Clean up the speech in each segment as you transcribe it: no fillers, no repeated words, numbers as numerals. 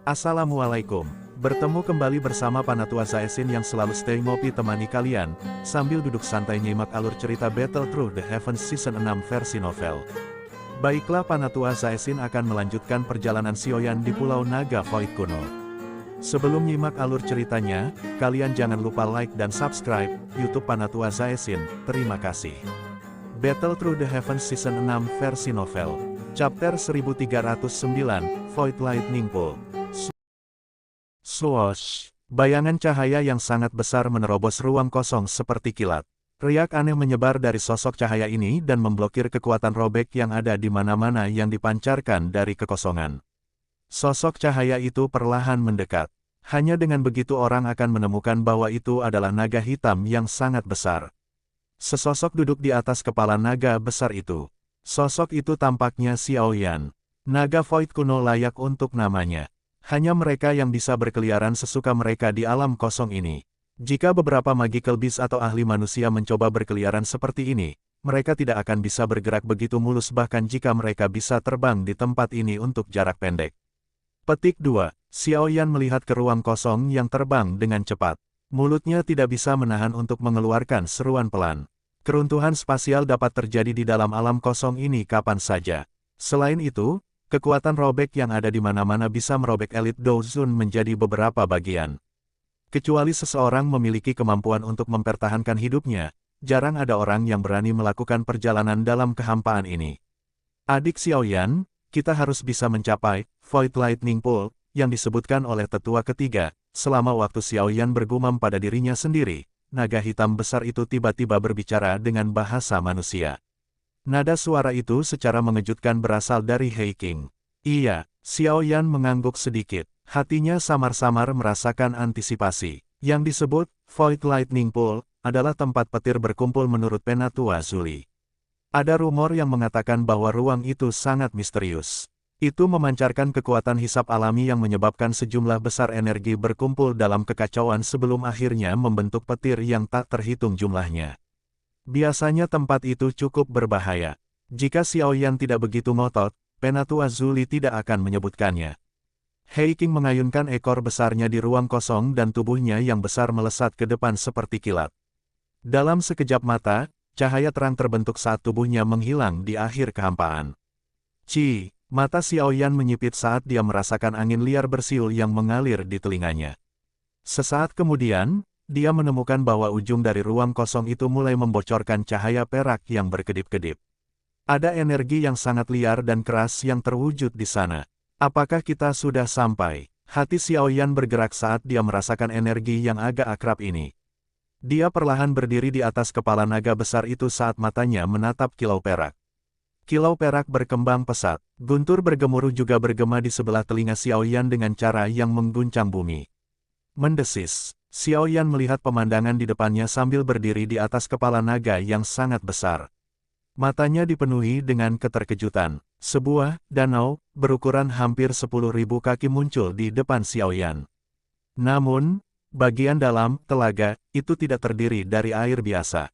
Assalamualaikum. Bertemu kembali bersama Panatua Zaesin yang selalu stay ngopi temani kalian, sambil duduk santai nyimak alur cerita Battle Through the Heavens Season 6 versi novel. Baiklah, Panatua Zaesin akan melanjutkan perjalanan Sioyan di Pulau Naga Void kuno. Sebelum nyimak alur ceritanya, kalian jangan lupa like dan subscribe YouTube Panatua Zaesin. Terima kasih. Battle Through the Heavens Season 6 versi novel. Chapter 1309, Void Lightning Pool. Swoosh! Bayangan cahaya yang sangat besar menerobos ruang kosong seperti kilat. Riak aneh menyebar dari sosok cahaya ini dan memblokir kekuatan robek yang ada di mana-mana yang dipancarkan dari kekosongan. Sosok cahaya itu perlahan mendekat. Hanya dengan begitu orang akan menemukan bahwa itu adalah naga hitam yang sangat besar. Sesosok duduk di atas kepala naga besar itu. Sosok itu tampaknya Xiaoyan. Naga Void kuno layak untuk namanya. Hanya mereka yang bisa berkeliaran sesuka mereka di alam kosong ini. Jika beberapa magical beast atau ahli manusia mencoba berkeliaran seperti ini, mereka tidak akan bisa bergerak begitu mulus bahkan jika mereka bisa terbang di tempat ini untuk jarak pendek. Petik 2. Xiaoyan melihat ke ruang kosong yang terbang dengan cepat. Mulutnya tidak bisa menahan untuk mengeluarkan seruan pelan. Keruntuhan spasial dapat terjadi di dalam alam kosong ini kapan saja. Selain itu, kekuatan robek yang ada di mana-mana bisa merobek elit Dozun menjadi beberapa bagian. Kecuali seseorang memiliki kemampuan untuk mempertahankan hidupnya, jarang ada orang yang berani melakukan perjalanan dalam kehampaan ini. Adik Xiaoyan, kita harus bisa mencapai Void Lightning Pool, yang disebutkan oleh tetua ketiga. Selama waktu Xiaoyan bergumam pada dirinya sendiri, naga hitam besar itu tiba-tiba berbicara dengan bahasa manusia. Nada suara itu secara mengejutkan berasal dari Hei King. Iya, Xiaoyan mengangguk sedikit. Hatinya samar-samar merasakan antisipasi. Yang disebut Void Lightning Pool adalah tempat petir berkumpul menurut Penatua Zuli. Ada rumor yang mengatakan bahwa ruang itu sangat misterius. Itu memancarkan kekuatan hisap alami yang menyebabkan sejumlah besar energi berkumpul dalam kekacauan sebelum akhirnya membentuk petir yang tak terhitung jumlahnya. Biasanya tempat itu cukup berbahaya. Jika Xiaoyan tidak begitu ngotot, Penatua Zuli tidak akan menyebutkannya. Hei King mengayunkan ekor besarnya di ruang kosong dan tubuhnya yang besar melesat ke depan seperti kilat. Dalam sekejap mata, cahaya terang terbentuk saat tubuhnya menghilang di akhir kehampaan. Mata Xiaoyan menyipit saat dia merasakan angin liar bersiul yang mengalir di telinganya. Sesaat kemudian, dia menemukan bahwa ujung dari ruang kosong itu mulai membocorkan cahaya perak yang berkedip-kedip. Ada energi yang sangat liar dan keras yang terwujud di sana. Apakah kita sudah sampai? Hati Xiaoyan bergerak saat dia merasakan energi yang agak akrab ini. Dia perlahan berdiri di atas kepala naga besar itu saat matanya menatap kilau perak. Kilau perak berkembang pesat. Guntur bergemuruh juga bergema di sebelah telinga Xiaoyan dengan cara yang mengguncang bumi. Mendesis. Xiaoyan melihat pemandangan di depannya sambil berdiri di atas kepala naga yang sangat besar. Matanya dipenuhi dengan keterkejutan. Sebuah danau berukuran hampir 10.000 kaki muncul di depan Xiaoyan. Namun, bagian dalam telaga itu tidak terdiri dari air biasa.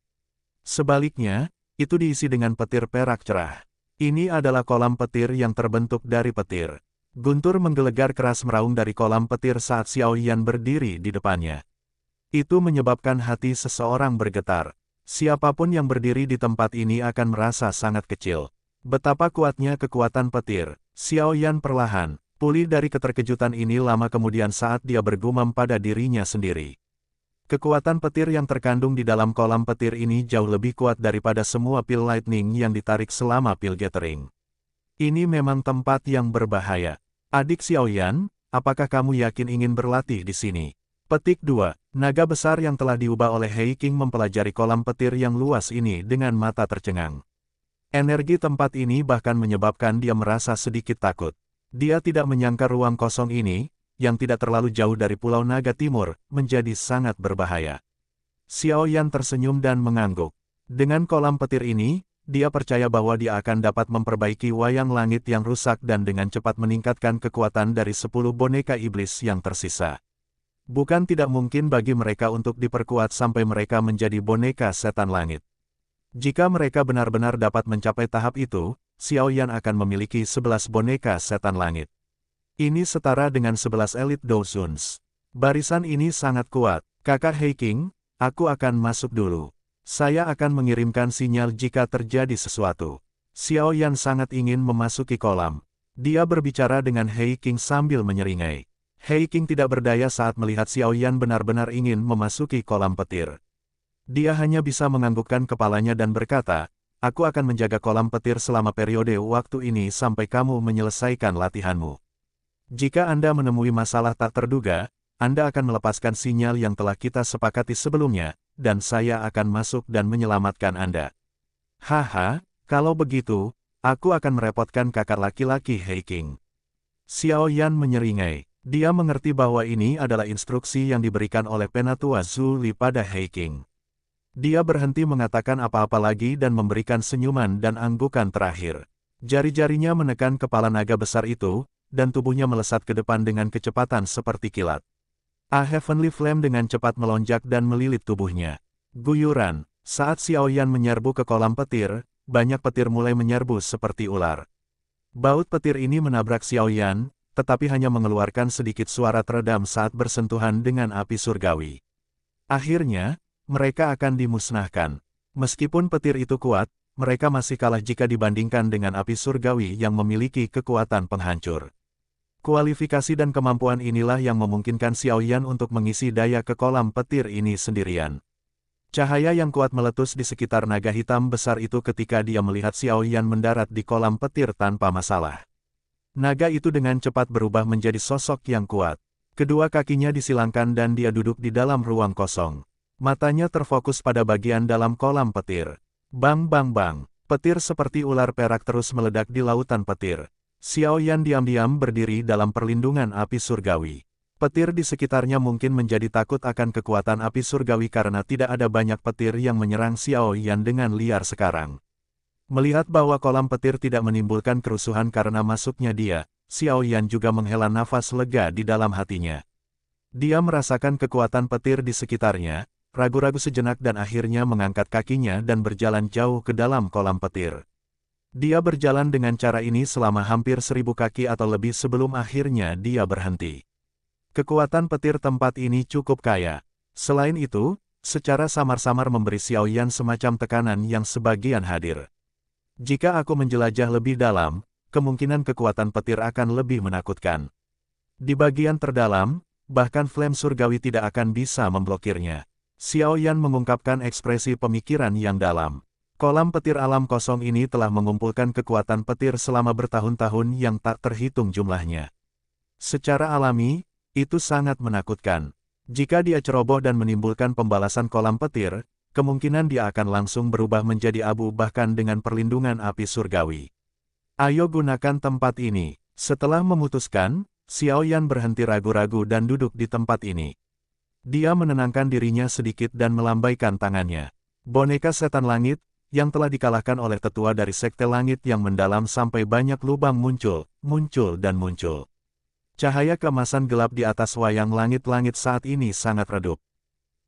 Sebaliknya, itu diisi dengan petir perak cerah. Ini adalah kolam petir yang terbentuk dari petir. Guntur menggelegar keras meraung dari kolam petir saat Xiaoyan berdiri di depannya. Itu menyebabkan hati seseorang bergetar. Siapapun yang berdiri di tempat ini akan merasa sangat kecil. Betapa kuatnya kekuatan petir. Xiaoyan perlahan pulih dari keterkejutan ini lama kemudian saat dia bergumam pada dirinya sendiri. Kekuatan petir yang terkandung di dalam kolam petir ini jauh lebih kuat daripada semua pil lightning yang ditarik selama pil gathering. Ini memang tempat yang berbahaya. Adik Xiaoyan, apakah kamu yakin ingin berlatih di sini? Petik 2. Naga besar yang telah diubah oleh Hei King mempelajari kolam petir yang luas ini dengan mata tercengang. Energi tempat ini bahkan menyebabkan dia merasa sedikit takut. Dia tidak menyangka ruang kosong ini, yang tidak terlalu jauh dari Pulau Naga Timur, menjadi sangat berbahaya. Xiaoyan tersenyum dan mengangguk. Dengan kolam petir ini, dia percaya bahwa dia akan dapat memperbaiki wayang langit yang rusak dan dengan cepat meningkatkan kekuatan dari 10 boneka iblis yang tersisa. Bukan tidak mungkin bagi mereka untuk diperkuat sampai mereka menjadi boneka setan langit. Jika mereka benar-benar dapat mencapai tahap itu, Xiaoyan akan memiliki 11 boneka setan langit. Ini setara dengan 11 Elite Dozens. Barisan ini sangat kuat. Kakak Hei King, aku akan masuk dulu. Saya akan mengirimkan sinyal jika terjadi sesuatu. Xiao Yan sangat ingin memasuki kolam. Dia berbicara dengan Hei King sambil menyeringai. Hei King tidak berdaya saat melihat Xiao Yan benar-benar ingin memasuki kolam petir. Dia hanya bisa menganggukkan kepalanya dan berkata, aku akan menjaga kolam petir selama periode waktu ini sampai kamu menyelesaikan latihanmu. Jika Anda menemui masalah tak terduga, Anda akan melepaskan sinyal yang telah kita sepakati sebelumnya, dan saya akan masuk dan menyelamatkan Anda. Haha, kalau begitu, aku akan merepotkan kakak laki-laki Hei King. Xiao Yan menyeringai. Dia mengerti bahwa ini adalah instruksi yang diberikan oleh Penatua Zhu Li pada Hei King. Dia berhenti mengatakan apa-apa lagi dan memberikan senyuman dan anggukan terakhir. Jari-jarinya menekan kepala naga besar itu, dan tubuhnya melesat ke depan dengan kecepatan seperti kilat. A Heavenly Flame dengan cepat melonjak dan melilit tubuhnya. Guyuran, saat Xiao Yan menyerbu ke kolam petir, banyak petir mulai menyerbu seperti ular. Baut petir ini menabrak Xiao Yan, tetapi hanya mengeluarkan sedikit suara teredam saat bersentuhan dengan api surgawi. Akhirnya, mereka akan dimusnahkan. Meskipun petir itu kuat, mereka masih kalah jika dibandingkan dengan api surgawi yang memiliki kekuatan penghancur. Kualifikasi dan kemampuan inilah yang memungkinkan Xiao Yan untuk mengisi daya ke kolam petir ini sendirian. Cahaya yang kuat meletus di sekitar naga hitam besar itu ketika dia melihat Xiao Yan mendarat di kolam petir tanpa masalah. Naga itu dengan cepat berubah menjadi sosok yang kuat. Kedua kakinya disilangkan dan dia duduk di dalam ruang kosong. Matanya terfokus pada bagian dalam kolam petir. Bang bang bang, petir seperti ular perak terus meledak di lautan petir. Xiao Yan diam-diam berdiri dalam perlindungan api surgawi. Petir di sekitarnya mungkin menjadi takut akan kekuatan api surgawi karena tidak ada banyak petir yang menyerang Xiao Yan dengan liar sekarang. Melihat bahwa kolam petir tidak menimbulkan kerusuhan karena masuknya dia, Xiao Yan juga menghela nafas lega di dalam hatinya. Dia merasakan kekuatan petir di sekitarnya, ragu-ragu sejenak dan akhirnya mengangkat kakinya dan berjalan jauh ke dalam kolam petir. Dia berjalan dengan cara ini selama hampir 1000 kaki atau lebih sebelum akhirnya dia berhenti. Kekuatan petir tempat ini cukup kaya. Selain itu, secara samar-samar memberi Xiao Yan semacam tekanan yang sebagian hadir. Jika aku menjelajah lebih dalam, kemungkinan kekuatan petir akan lebih menakutkan. Di bagian terdalam, bahkan flame surgawi tidak akan bisa memblokirnya. Xiao Yan mengungkapkan ekspresi pemikiran yang dalam. Kolam petir alam kosong ini telah mengumpulkan kekuatan petir selama bertahun-tahun yang tak terhitung jumlahnya. Secara alami, itu sangat menakutkan. Jika dia ceroboh dan menimbulkan pembalasan kolam petir, kemungkinan dia akan langsung berubah menjadi abu bahkan dengan perlindungan api surgawi. Ayo gunakan tempat ini. Setelah memutuskan, Xiao Yan berhenti ragu-ragu dan duduk di tempat ini. Dia menenangkan dirinya sedikit dan melambaikan tangannya. Boneka setan langit, yang telah dikalahkan oleh tetua dari sekte langit yang mendalam sampai banyak lubang muncul dan muncul. Cahaya keemasan gelap di atas wayang langit-langit saat ini sangat redup.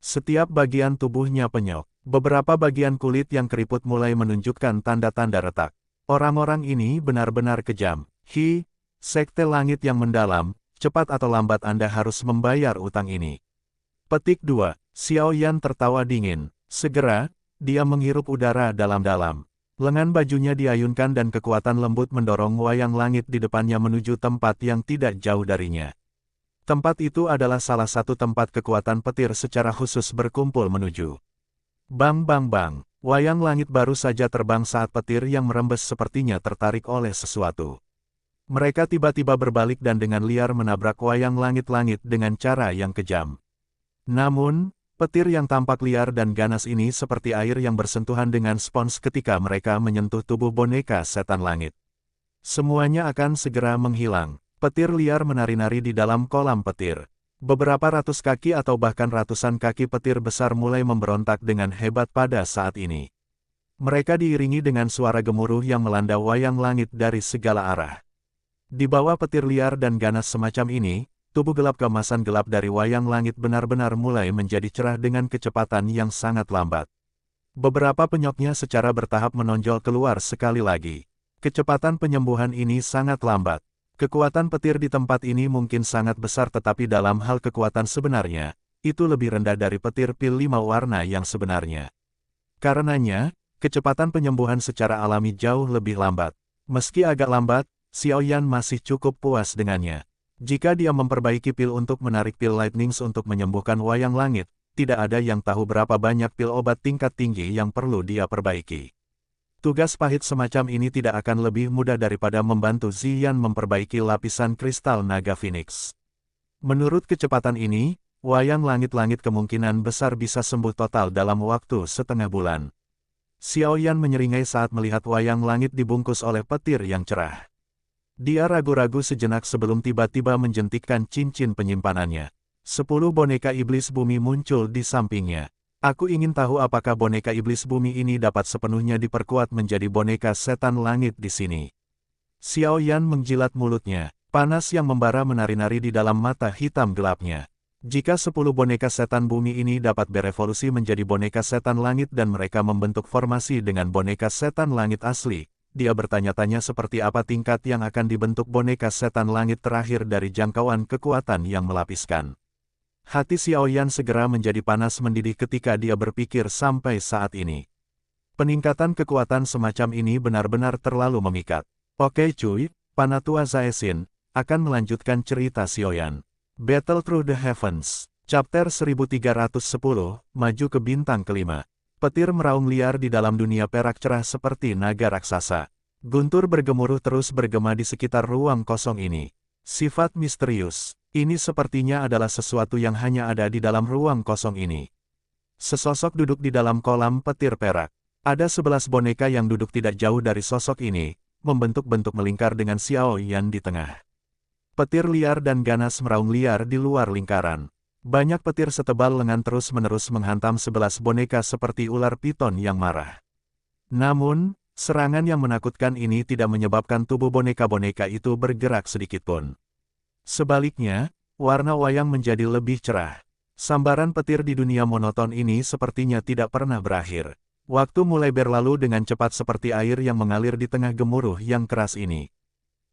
Setiap bagian tubuhnya penyok. Beberapa bagian kulit yang keriput mulai menunjukkan tanda-tanda retak. Orang-orang ini benar-benar kejam. Sekte langit yang mendalam, cepat atau lambat Anda harus membayar utang ini. Petik 2. Xiao Yan tertawa dingin. Segera, dia menghirup udara dalam-dalam. Lengan bajunya diayunkan dan kekuatan lembut mendorong wayang langit di depannya menuju tempat yang tidak jauh darinya. Tempat itu adalah salah satu tempat kekuatan petir secara khusus berkumpul menuju. Bang bang bang, wayang langit baru saja terbang saat petir yang merembes sepertinya tertarik oleh sesuatu. Mereka tiba-tiba berbalik dan dengan liar menabrak wayang langit-langit dengan cara yang kejam. Namun, petir yang tampak liar dan ganas ini seperti air yang bersentuhan dengan spons ketika mereka menyentuh tubuh boneka setan langit. Semuanya akan segera menghilang. Petir liar menari-nari di dalam kolam petir. Beberapa ratus kaki atau bahkan ratusan kaki petir besar mulai memberontak dengan hebat pada saat ini. Mereka diiringi dengan suara gemuruh yang melanda wayang langit dari segala arah. Di bawah petir liar dan ganas semacam ini, tubuh gelap keemasan gelap dari wayang langit benar-benar mulai menjadi cerah dengan kecepatan yang sangat lambat. Beberapa penyoknya secara bertahap menonjol keluar sekali lagi. Kecepatan penyembuhan ini sangat lambat. Kekuatan petir di tempat ini mungkin sangat besar tetapi dalam hal kekuatan sebenarnya, itu lebih rendah dari petir pil 5 warna yang sebenarnya. Karenanya, kecepatan penyembuhan secara alami jauh lebih lambat. Meski agak lambat, Xiaoyan masih cukup puas dengannya. Jika dia memperbaiki pil untuk menarik pil Lightnings untuk menyembuhkan wayang langit, tidak ada yang tahu berapa banyak pil obat tingkat tinggi yang perlu dia perbaiki. Tugas pahit semacam ini tidak akan lebih mudah daripada membantu Ziyan memperbaiki lapisan kristal naga Phoenix. Menurut kecepatan ini, wayang langit-langit kemungkinan besar bisa sembuh total dalam waktu setengah bulan. Xiaoyan menyeringai saat melihat wayang langit dibungkus oleh petir yang cerah. Dia ragu-ragu sejenak sebelum tiba-tiba menjentikkan cincin penyimpanannya. 10 boneka iblis bumi muncul di sampingnya. Aku ingin tahu apakah boneka iblis bumi ini dapat sepenuhnya diperkuat menjadi boneka setan langit di sini. Xiaoyan menjilat mulutnya. Panas yang membara menari-nari di dalam mata hitam gelapnya. Jika 10 boneka setan bumi ini dapat berevolusi menjadi boneka setan langit dan mereka membentuk formasi dengan boneka setan langit asli, dia bertanya-tanya seperti apa tingkat yang akan dibentuk boneka setan langit terakhir dari jangkauan kekuatan yang melapiskan. Hati Xiaoyan segera menjadi panas mendidih ketika dia berpikir sampai saat ini. Peningkatan kekuatan semacam ini benar-benar terlalu memikat. Oke cuy, Panatua Zaesin akan melanjutkan cerita Xiaoyan. Battle Through the Heavens, Chapter 1310, maju ke bintang kelima. Petir meraung liar di dalam dunia perak cerah seperti naga raksasa. Guntur bergemuruh terus bergema di sekitar ruang kosong ini. Sifat misterius. Ini sepertinya adalah sesuatu yang hanya ada di dalam ruang kosong ini. Sesosok duduk di dalam kolam petir perak. Ada 11 boneka yang duduk tidak jauh dari sosok ini, membentuk-bentuk melingkar dengan Xiaoyan di tengah. Petir liar dan ganas meraung liar di luar lingkaran. Banyak petir setebal lengan terus-menerus menghantam 11 boneka seperti ular piton yang marah. Namun, serangan yang menakutkan ini tidak menyebabkan tubuh boneka-boneka itu bergerak sedikitpun. Sebaliknya, warna wayang menjadi lebih cerah. Sambaran petir di dunia monoton ini sepertinya tidak pernah berakhir. Waktu mulai berlalu dengan cepat seperti air yang mengalir di tengah gemuruh yang keras ini.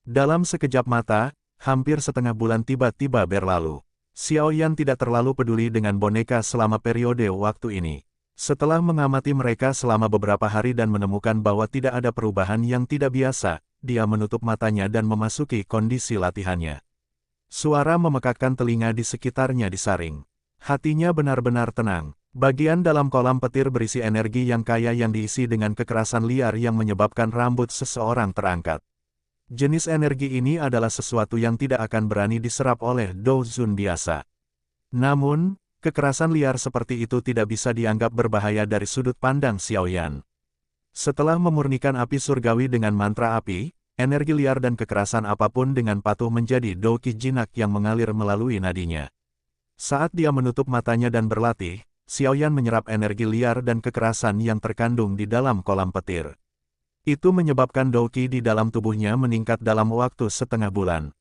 Dalam sekejap mata, hampir setengah bulan tiba-tiba berlalu. Xiaoyan tidak terlalu peduli dengan boneka selama periode waktu ini. Setelah mengamati mereka selama beberapa hari dan menemukan bahwa tidak ada perubahan yang tidak biasa, dia menutup matanya dan memasuki kondisi latihannya. Suara memekakkan telinga di sekitarnya disaring. Hatinya benar-benar tenang. Bagian dalam kolam petir berisi energi yang kaya yang diisi dengan kekerasan liar yang menyebabkan rambut seseorang terangkat. Jenis energi ini adalah sesuatu yang tidak akan berani diserap oleh Douzun biasa. Namun, kekerasan liar seperti itu tidak bisa dianggap berbahaya dari sudut pandang Xiaoyan. Setelah memurnikan api surgawi dengan mantra api, energi liar dan kekerasan apapun dengan patuh menjadi douqi jinak yang mengalir melalui nadinya. Saat dia menutup matanya dan berlatih, Xiaoyan menyerap energi liar dan kekerasan yang terkandung di dalam kolam petir. Itu menyebabkan douqi di dalam tubuhnya meningkat dalam waktu setengah bulan.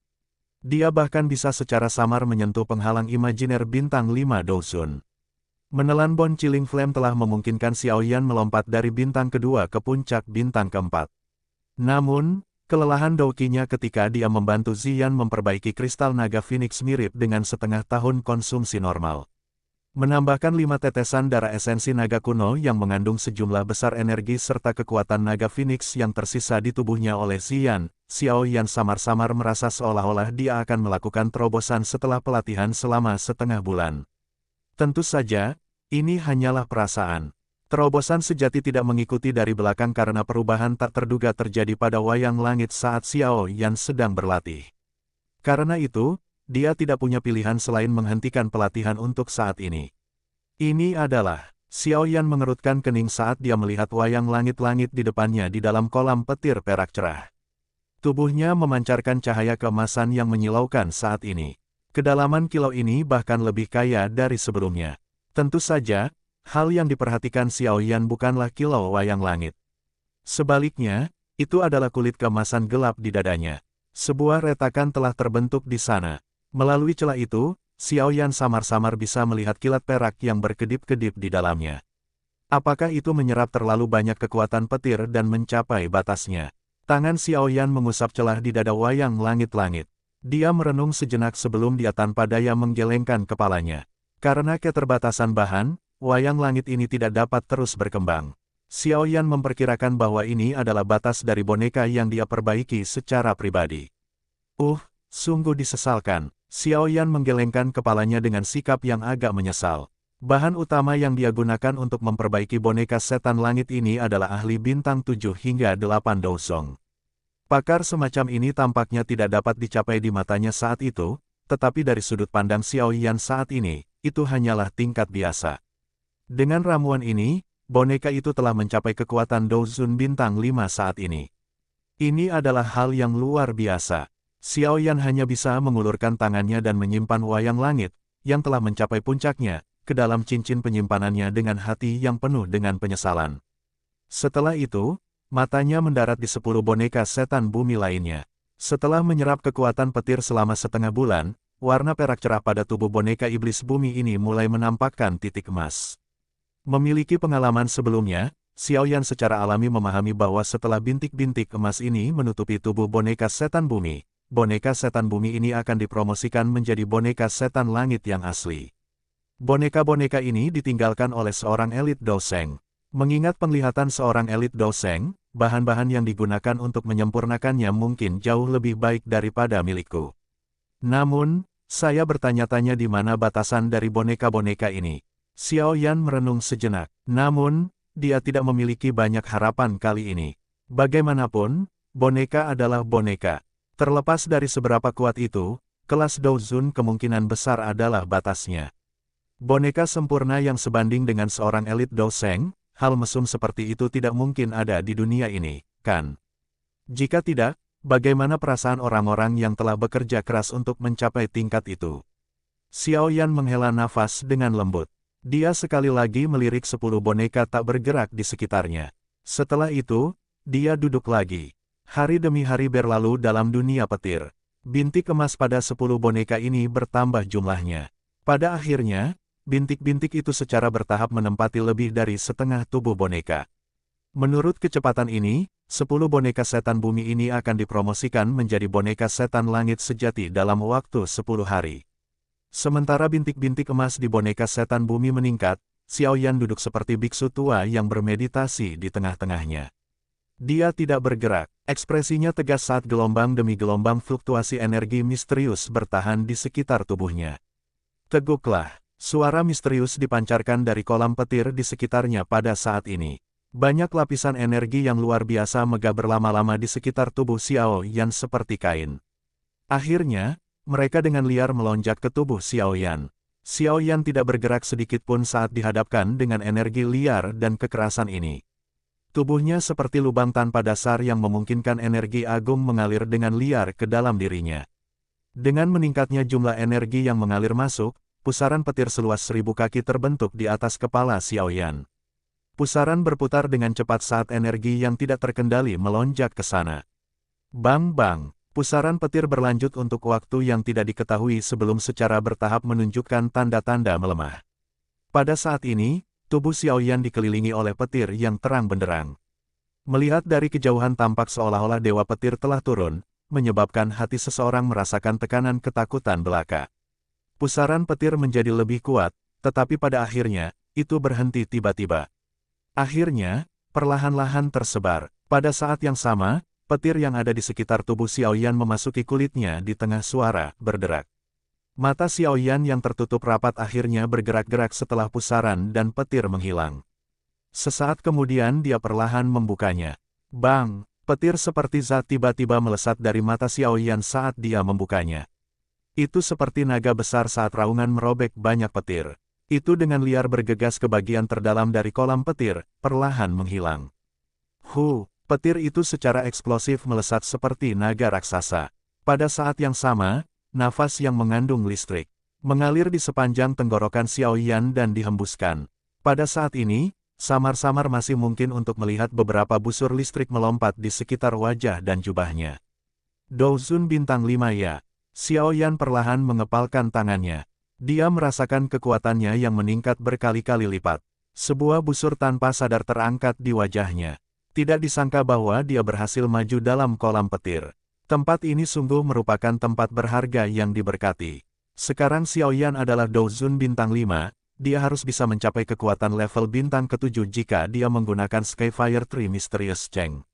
Dia bahkan bisa secara samar menyentuh penghalang imajiner bintang 5 Douzun. Menelan Bon Chilling Flame telah memungkinkan Xiaoyan melompat dari bintang kedua ke puncak bintang keempat. Namun, kelelahan douqinya ketika dia membantu Ziyan memperbaiki kristal naga Phoenix mirip dengan setengah tahun konsumsi normal. Menambahkan 5 tetesan darah esensi naga kuno yang mengandung sejumlah besar energi serta kekuatan naga Phoenix yang tersisa di tubuhnya oleh Ziyan, Xiaoyan samar-samar merasa seolah-olah dia akan melakukan terobosan setelah pelatihan selama setengah bulan. Tentu saja, ini hanyalah perasaan. Terobosan sejati tidak mengikuti dari belakang karena perubahan tak terduga terjadi pada wayang langit saat Xiaoyan sedang berlatih. Karena itu, dia tidak punya pilihan selain menghentikan pelatihan untuk saat ini. Ini adalah, Xiaoyan mengerutkan kening saat dia melihat wayang langit-langit di depannya di dalam kolam petir perak cerah. Tubuhnya memancarkan cahaya keemasan yang menyilaukan saat ini. Kedalaman kilau ini bahkan lebih kaya dari sebelumnya. Tentu saja, hal yang diperhatikan Xiaoyan bukanlah kilau wayang langit. Sebaliknya, itu adalah kulit keemasan gelap di dadanya. Sebuah retakan telah terbentuk di sana. Melalui celah itu, Xiaoyan samar-samar bisa melihat kilat perak yang berkedip-kedip di dalamnya. Apakah itu menyerap terlalu banyak kekuatan petir dan mencapai batasnya? Tangan Xiaoyan mengusap celah di dada wayang langit-langit. Dia merenung sejenak sebelum dia tanpa daya menggelengkan kepalanya. Karena keterbatasan bahan, wayang langit ini tidak dapat terus berkembang. Xiaoyan memperkirakan bahwa ini adalah batas dari boneka yang dia perbaiki secara pribadi. Sungguh disesalkan. Xiaoyan menggelengkan kepalanya dengan sikap yang agak menyesal. Bahan utama yang dia gunakan untuk memperbaiki boneka setan langit ini adalah ahli bintang 7 hingga 8 Douzong. Pakar semacam ini tampaknya tidak dapat dicapai di matanya saat itu, tetapi dari sudut pandang Xiaoyan saat ini, itu hanyalah tingkat biasa. Dengan ramuan ini, boneka itu telah mencapai kekuatan Douzun bintang 5 saat ini. Ini adalah hal yang luar biasa. Xiaoyan hanya bisa mengulurkan tangannya dan menyimpan wayang langit, yang telah mencapai puncaknya, ke dalam cincin penyimpanannya dengan hati yang penuh dengan penyesalan. Setelah itu, matanya mendarat di 10 boneka setan bumi lainnya. Setelah menyerap kekuatan petir selama setengah bulan, warna perak cerah pada tubuh boneka iblis bumi ini mulai menampakkan titik emas. Memiliki pengalaman sebelumnya, Xiaoyan secara alami memahami bahwa setelah bintik-bintik emas ini menutupi tubuh boneka setan bumi, boneka setan bumi ini akan dipromosikan menjadi boneka setan langit yang asli. Boneka-boneka ini ditinggalkan oleh seorang elit Douzeng. Mengingat penglihatan seorang elit Douzeng, bahan-bahan yang digunakan untuk menyempurnakannya mungkin jauh lebih baik daripada milikku. Namun, saya bertanya-tanya di mana batasan dari boneka-boneka ini. Xiaoyan merenung sejenak. Namun, dia tidak memiliki banyak harapan kali ini. Bagaimanapun, boneka adalah boneka. Terlepas dari seberapa kuat itu, kelas Douzun kemungkinan besar adalah batasnya. Boneka sempurna yang sebanding dengan seorang elit Douzeng, hal mesum seperti itu tidak mungkin ada di dunia ini, kan? Jika tidak, bagaimana perasaan orang-orang yang telah bekerja keras untuk mencapai tingkat itu? Xiaoyan menghela nafas dengan lembut. Dia sekali lagi melirik 10 boneka tak bergerak di sekitarnya. Setelah itu, dia duduk lagi. Hari demi hari berlalu dalam dunia petir. Bintik emas pada 10 boneka ini bertambah jumlahnya. Pada akhirnya, bintik-bintik itu secara bertahap menempati lebih dari setengah tubuh boneka. Menurut kecepatan ini, 10 boneka setan bumi ini akan dipromosikan menjadi boneka setan langit sejati dalam waktu 10 hari. Sementara bintik-bintik emas di boneka setan bumi meningkat, Xiaoyan duduk seperti biksu tua yang bermeditasi di tengah-tengahnya. Dia tidak bergerak, ekspresinya tegas saat gelombang demi gelombang fluktuasi energi misterius bertahan di sekitar tubuhnya. Teguklah, suara misterius dipancarkan dari kolam petir di sekitarnya pada saat ini. Banyak lapisan energi yang luar biasa megah berlama-lama di sekitar tubuh Xiaoyan seperti kain. Akhirnya, mereka dengan liar melonjak ke tubuh Xiaoyan. Xiaoyan tidak bergerak sedikit pun saat dihadapkan dengan energi liar dan kekerasan ini. Tubuhnya seperti lubang tanpa dasar yang memungkinkan energi agung mengalir dengan liar ke dalam dirinya. Dengan meningkatnya jumlah energi yang mengalir masuk, pusaran petir seluas 1000 kaki terbentuk di atas kepala Xiaoyan. Pusaran berputar dengan cepat saat energi yang tidak terkendali melonjak ke sana. Bang-bang, pusaran petir berlanjut untuk waktu yang tidak diketahui sebelum secara bertahap menunjukkan tanda-tanda melemah. Pada saat ini, tubuh Xiaoyan dikelilingi oleh petir yang terang benderang. Melihat dari kejauhan tampak seolah-olah dewa petir telah turun, menyebabkan hati seseorang merasakan tekanan ketakutan belaka. Pusaran petir menjadi lebih kuat, tetapi pada akhirnya, itu berhenti tiba-tiba. Akhirnya, perlahan-lahan tersebar. Pada saat yang sama, petir yang ada di sekitar tubuh Xiaoyan memasuki kulitnya di tengah suara berderak. Mata Xiaoyan yang tertutup rapat akhirnya bergerak-gerak setelah pusaran dan petir menghilang. Sesaat kemudian dia perlahan membukanya. Bang! Petir seperti zat tiba-tiba melesat dari mata Xiaoyan saat dia membukanya. Itu seperti naga besar saat raungan merobek banyak petir. Itu dengan liar bergegas ke bagian terdalam dari kolam petir, perlahan menghilang. Petir itu secara eksplosif melesat seperti naga raksasa. Pada saat yang sama, nafas yang mengandung listrik mengalir di sepanjang tenggorokan Xiaoyan dan dihembuskan. Pada saat ini, samar-samar masih mungkin untuk melihat beberapa busur listrik melompat di sekitar wajah dan jubahnya. Douzun bintang 5 ya. Xiaoyan perlahan mengepalkan tangannya. Dia merasakan kekuatannya yang meningkat berkali-kali lipat. Sebuah busur tanpa sadar terangkat di wajahnya. Tidak disangka bahwa dia berhasil maju dalam kolam petir. Tempat ini sungguh merupakan tempat berharga yang diberkati. Sekarang Xiaoyan adalah Douzun bintang 5, dia harus bisa mencapai kekuatan level bintang ke-7 jika dia menggunakan Skyfire Tree Mysterious Cheng.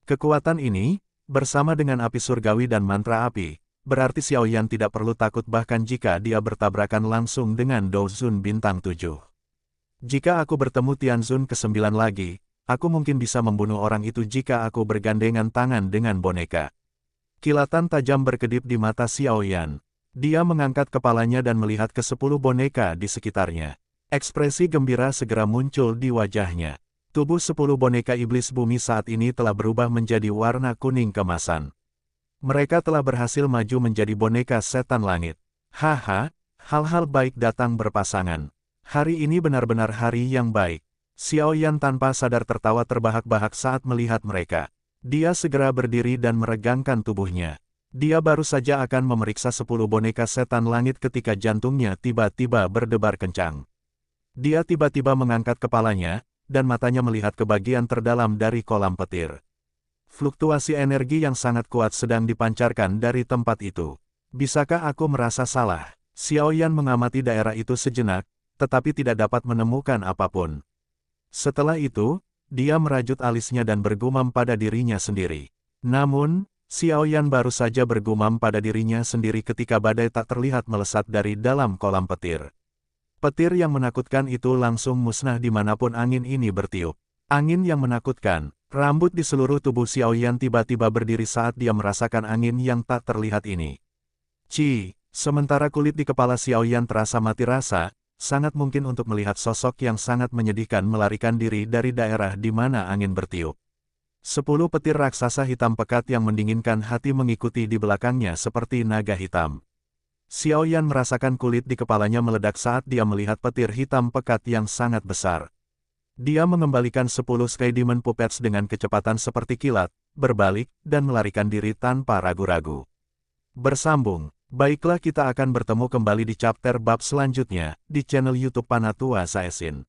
Kekuatan ini, bersama dengan api surgawi dan mantra api, berarti Xiaoyan tidak perlu takut bahkan jika dia bertabrakan langsung dengan Douzun bintang 7. Jika aku bertemu Tianzun ke-9 lagi, aku mungkin bisa membunuh orang itu jika aku bergandengan tangan dengan boneka. Kilatan tajam berkedip di mata Xiaoyan. Dia mengangkat kepalanya dan melihat ke 10 boneka di sekitarnya. Ekspresi gembira segera muncul di wajahnya. Tubuh 10 boneka iblis bumi saat ini telah berubah menjadi warna kuning kemasan. Mereka telah berhasil maju menjadi boneka setan langit. Haha, hal-hal baik datang berpasangan. Hari ini benar-benar hari yang baik. Xiaoyan tanpa sadar tertawa terbahak-bahak saat melihat mereka. Dia segera berdiri dan meregangkan tubuhnya. Dia baru saja akan memeriksa 10 boneka setan langit ketika jantungnya tiba-tiba berdebar kencang. Dia tiba-tiba mengangkat kepalanya, dan matanya melihat ke bagian terdalam dari kolam petir. Fluktuasi energi yang sangat kuat sedang dipancarkan dari tempat itu. Bisakah aku merasa salah? Xiaoyan mengamati daerah itu sejenak, tetapi tidak dapat menemukan apapun. Setelah itu, dia merajut alisnya dan bergumam pada dirinya sendiri. Namun, Xiaoyan baru saja bergumam pada dirinya sendiri ketika badai tak terlihat melesat dari dalam kolam petir. Petir yang menakutkan itu langsung musnah dimanapun angin ini bertiup. Angin yang menakutkan, rambut di seluruh tubuh Xiaoyan tiba-tiba berdiri saat dia merasakan angin yang tak terlihat ini. Sementara kulit di kepala Xiaoyan terasa mati rasa, sangat mungkin untuk melihat sosok yang sangat menyedihkan melarikan diri dari daerah di mana angin bertiup. 10 petir raksasa hitam pekat yang mendinginkan hati mengikuti di belakangnya seperti naga hitam. Xiaoyan merasakan kulit di kepalanya meledak saat dia melihat petir hitam pekat yang sangat besar. Dia mengembalikan 10 Sky Demon Puppets dengan kecepatan seperti kilat, berbalik, dan melarikan diri tanpa ragu-ragu. Bersambung, baiklah kita akan bertemu kembali di chapter bab selanjutnya, di channel YouTube Panatua Saesin.